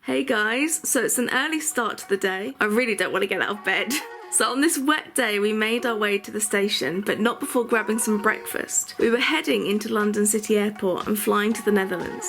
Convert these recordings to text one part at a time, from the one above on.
Hey guys, so it's an early start to the day. I really don't want to get out of bed. So on this wet day we made our way to the station, but not before grabbing some breakfast. We were heading into London City Airport and flying to the Netherlands.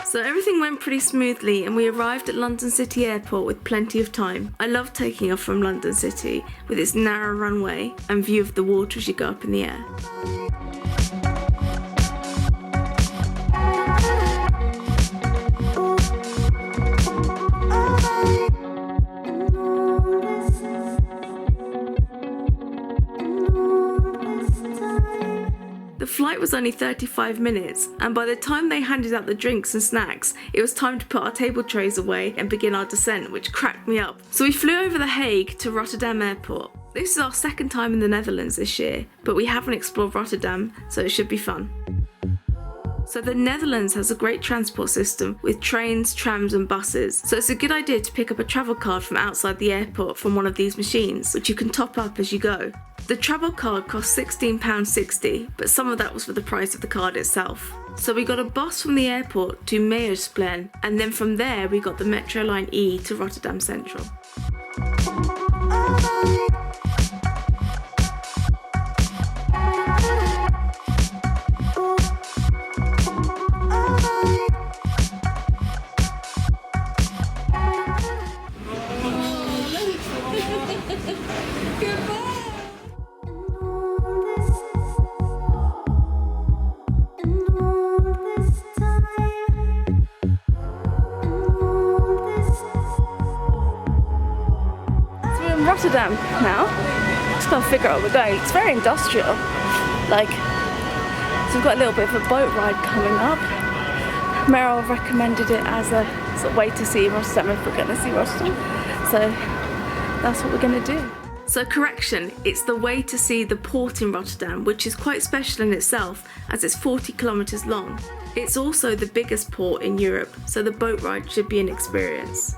So everything went pretty smoothly and we arrived at London City Airport with plenty of time. I love taking off from London City with its narrow runway and view of the water as you go up in the air. The flight was only 35 minutes, and by the time they handed out the drinks and snacks, it was time to put our table trays away and begin our descent, which cracked me up. So we flew over The Hague to Rotterdam Airport. This is our second time in the Netherlands this year, but we haven't explored Rotterdam, so it should be fun. So the Netherlands has a great transport system with trains, trams and buses, so it's a good idea to pick up a travel card from outside the airport from one of these machines, which you can top up as you go. The travel card cost £16.60, but some of that was for the price of the card itself. So we got a bus from the airport to Meersplein, and then from there we got the Metro Line E to Rotterdam Central. Rotterdam now. Just gotta figure out where we're going. It's very industrial. So we've got a little bit of a boat ride coming up. Meryl recommended it as a sort of way to see Rotterdam if we're gonna see Rotterdam. So that's what we're gonna do. So correction, it's the way to see the port in Rotterdam, which is quite special in itself as it's 40 kilometers long. It's also the biggest port in Europe, so the boat ride should be an experience.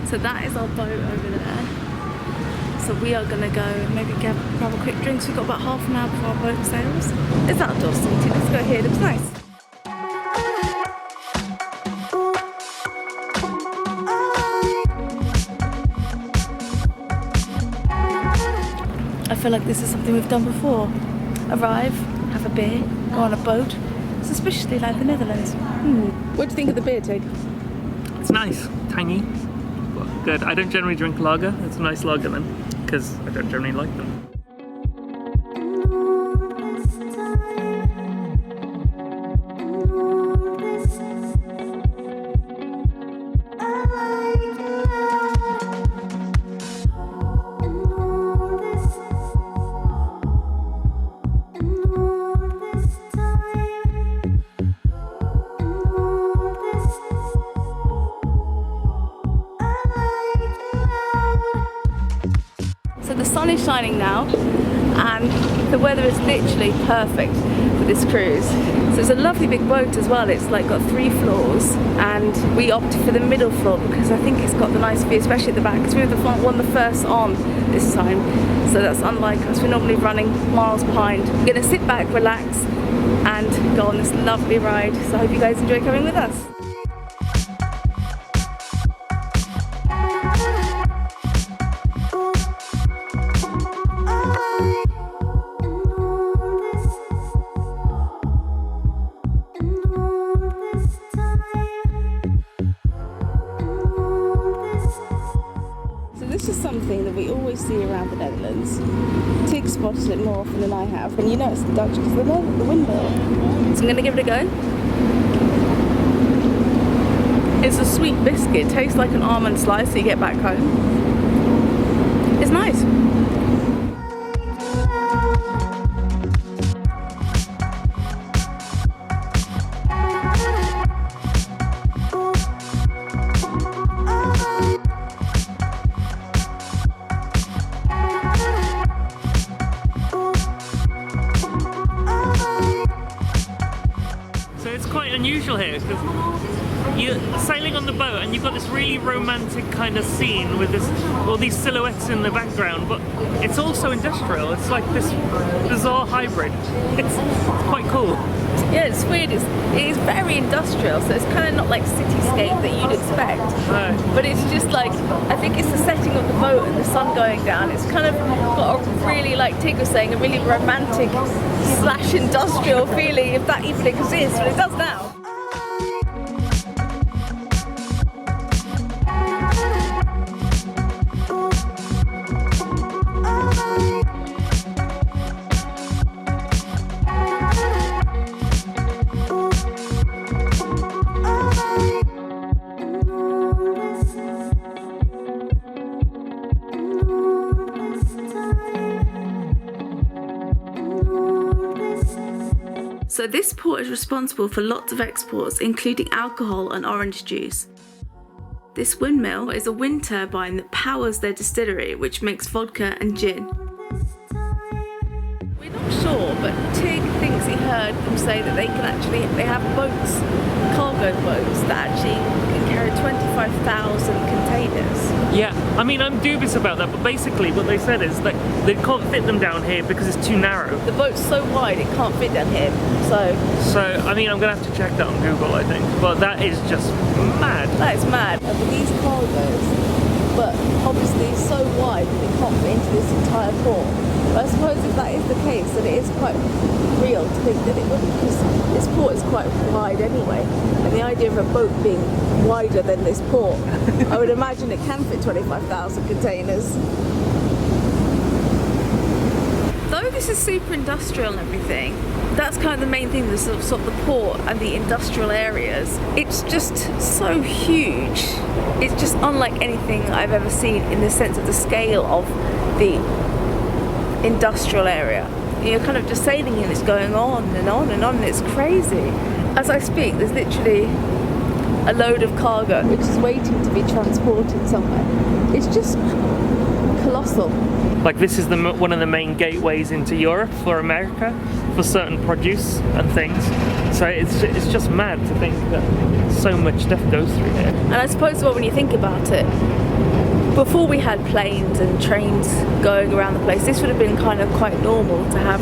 So that is our boat over there. So we are going to go and maybe grab a quick drink. So we've got about half an hour before our boat sails. It's outdoor seating. Let's go here. It looks nice. I feel like this is something we've done before. Arrive, have a beer, go on a boat. Suspiciously like the Netherlands. What do you think of the beer, Tig? It's nice, tangy. Good. I don't generally drink lager. It's a nice lager then, because I don't generally like them. The sun is shining now and the weather is literally perfect for this cruise. So it's a lovely big boat as well. It's got 3 floors and we opted for the middle floor because I think it's got the nice view, especially at the back, because we were one of the first on this time. So that's unlike us. We're normally running miles behind. We're going to sit back, relax and go on this lovely ride. So I hope you guys enjoy coming with us. This is something that we always see around the Netherlands. Tig spotted it more often than I have, and you know it's Dutch because of the windmill. So I'm going to give it a go. It's a sweet biscuit, tastes like an almond slice that you get back home. It's nice. special here because you're sailing on the boat and you've got this really romantic kind of scene with all these silhouettes in the background, but it's also industrial. It's like this bizarre hybrid. It's quite cool. Yeah, it's weird. It is very industrial, so it's kind of not like cityscape that you'd expect. No. But it's just like, I think it's the setting of the boat and the sun going down. It's kind of got a really, like Tig was saying, a really romantic / industrial feeling, if that even exists, but it does now. So this port is responsible for lots of exports, including alcohol and orange juice. This windmill is a wind turbine that powers their distillery, which makes vodka and gin. We're not sure, but Tig thinks he heard them say that they have boats, cargo boats, that actually can carry 25,000 containers. Yeah, I mean, I'm dubious about that, but basically what they said is that they can't fit them down here because it's too narrow. The boat's so wide it can't fit down here, So, I mean, I'm going to have to check that on Google, I think. But that is just mad. That is mad. But these cargoes, but obviously it's so wide that it can't fit into this entire port. But I suppose if that is the case, then it is quite real to think that it wouldn't, because this port is quite wide anyway. And the idea of a boat being wider than this port, I would imagine it can fit 25,000 containers. Though this is super industrial and everything, that's kind of the main thing, the sort of the port and the industrial areas. It's just so huge. It's just unlike anything I've ever seen in the sense of the scale of the industrial area. You're kind of just sailing and it's going on and on and on, and it's crazy. As I speak, there's literally a load of cargo which is waiting to be transported somewhere. It's just colossal. Like, this is one of the main gateways into Europe for America for certain produce and things. So it's just mad to think that so much stuff goes through here. And I suppose, well, when you think about it, before we had planes and trains going around the place, this would have been kind of quite normal to have,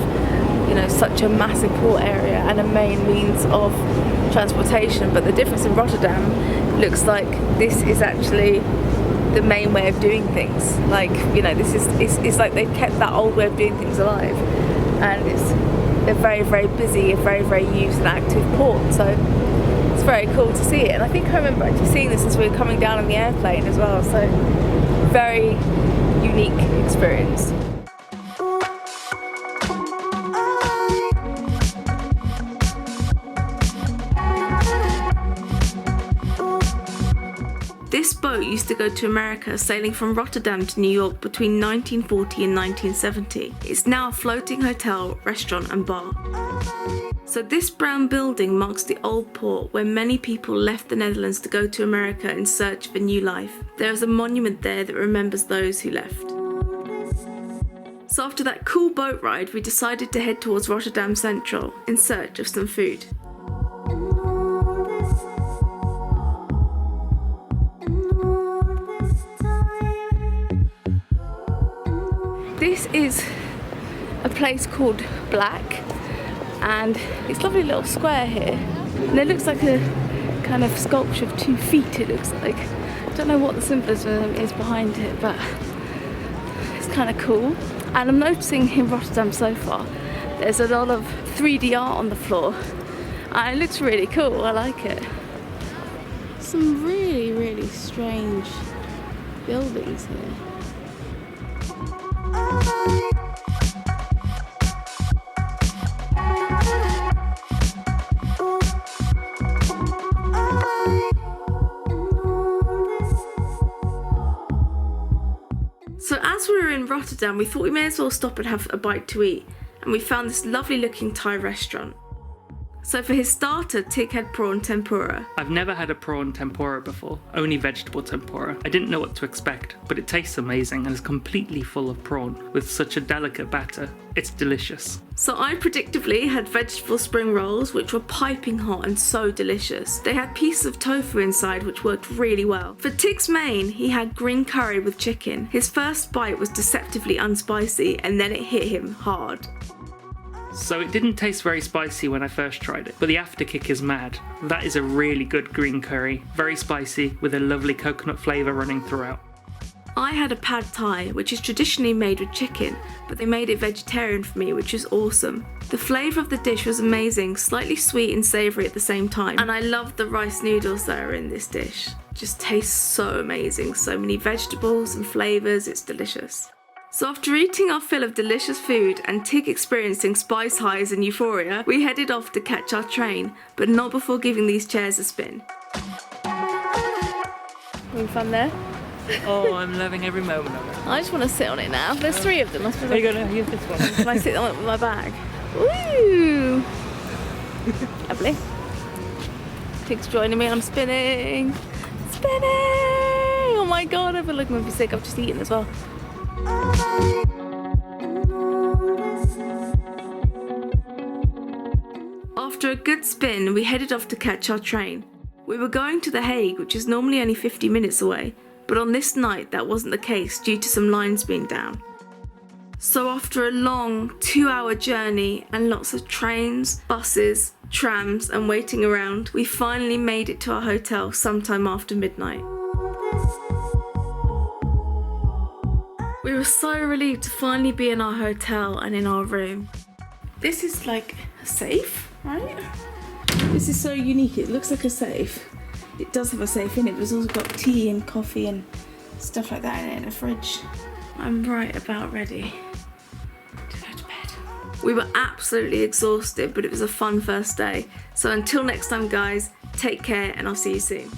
you know, such a massive port area and a main means of transportation. But the difference in Rotterdam looks like this is actually the main way of doing things. Like, you know, this is it's like they've kept that old way of doing things alive, and it's a very, very busy, a very, very used and active port. So it's very cool to see it. And I think I remember actually seeing this as we were coming down on the airplane as well. So very unique experience. This boat used to go to America, sailing from Rotterdam to New York between 1940 and 1970. It's now a floating hotel, restaurant and bar. So this brown building marks the old port where many people left the Netherlands to go to America in search of a new life. There is a monument there that remembers those who left. So after that cool boat ride, we decided to head towards Rotterdam Central in search of some food. This is a place called Black, and it's a lovely little square here, and it looks like a kind of sculpture of 2 feet. It looks like, I don't know what the symbolism is behind it, but it's kind of cool. And I'm noticing in Rotterdam so far there's a lot of 3D art on the floor, and it looks really cool. I like it. Some really, really strange buildings here. So as we were in Rotterdam, we thought we may as well stop and have a bite to eat, and we found this lovely looking Thai restaurant. So for his starter, Tig had prawn tempura. I've never had a prawn tempura before, only vegetable tempura. I didn't know what to expect, but it tastes amazing and is completely full of prawn with such a delicate batter. It's delicious. So I predictably had vegetable spring rolls, which were piping hot and so delicious. They had pieces of tofu inside, which worked really well. For Tig's main, he had green curry with chicken. His first bite was deceptively unspicy, and then it hit him hard. So it didn't taste very spicy when I first tried it, but the afterkick is mad. That is a really good green curry, very spicy with a lovely coconut flavour running throughout. I had a pad thai, which is traditionally made with chicken, but they made it vegetarian for me, which is awesome. The flavour of the dish was amazing, slightly sweet and savoury at the same time, and I loved the rice noodles that are in this dish. Just tastes so amazing, so many vegetables and flavours, it's delicious. So after eating our fill of delicious food and Tig experiencing spice highs and euphoria, we headed off to catch our train, but not before giving these chairs a spin. Having fun there? Oh, I'm loving every moment of it. I just want to sit on it now. There's 3 of them. I suppose. There you go, now use this one. Can I sit on it with my bag? Woo! Lovely. Tig's joining me and I'm spinning. Spinning! Oh my god, I feel like I'm going to be sick. I've just eaten as well. After a good spin, we headed off to catch our train. We were going to The Hague, which is normally only 50 minutes away, but on this night that wasn't the case due to some lines being down. So after a long 2-hour journey and lots of trains, buses, trams and waiting around, we finally made it to our hotel sometime after midnight. We were so relieved to finally be in our hotel and in our room. This is like a safe, right? This is so unique. It looks like a safe. It does have a safe in it, but it's also got tea and coffee and stuff like that in it, and a fridge. I'm right about ready to go to bed. We were absolutely exhausted, but it was a fun first day. So until next time, guys, take care and I'll see you soon.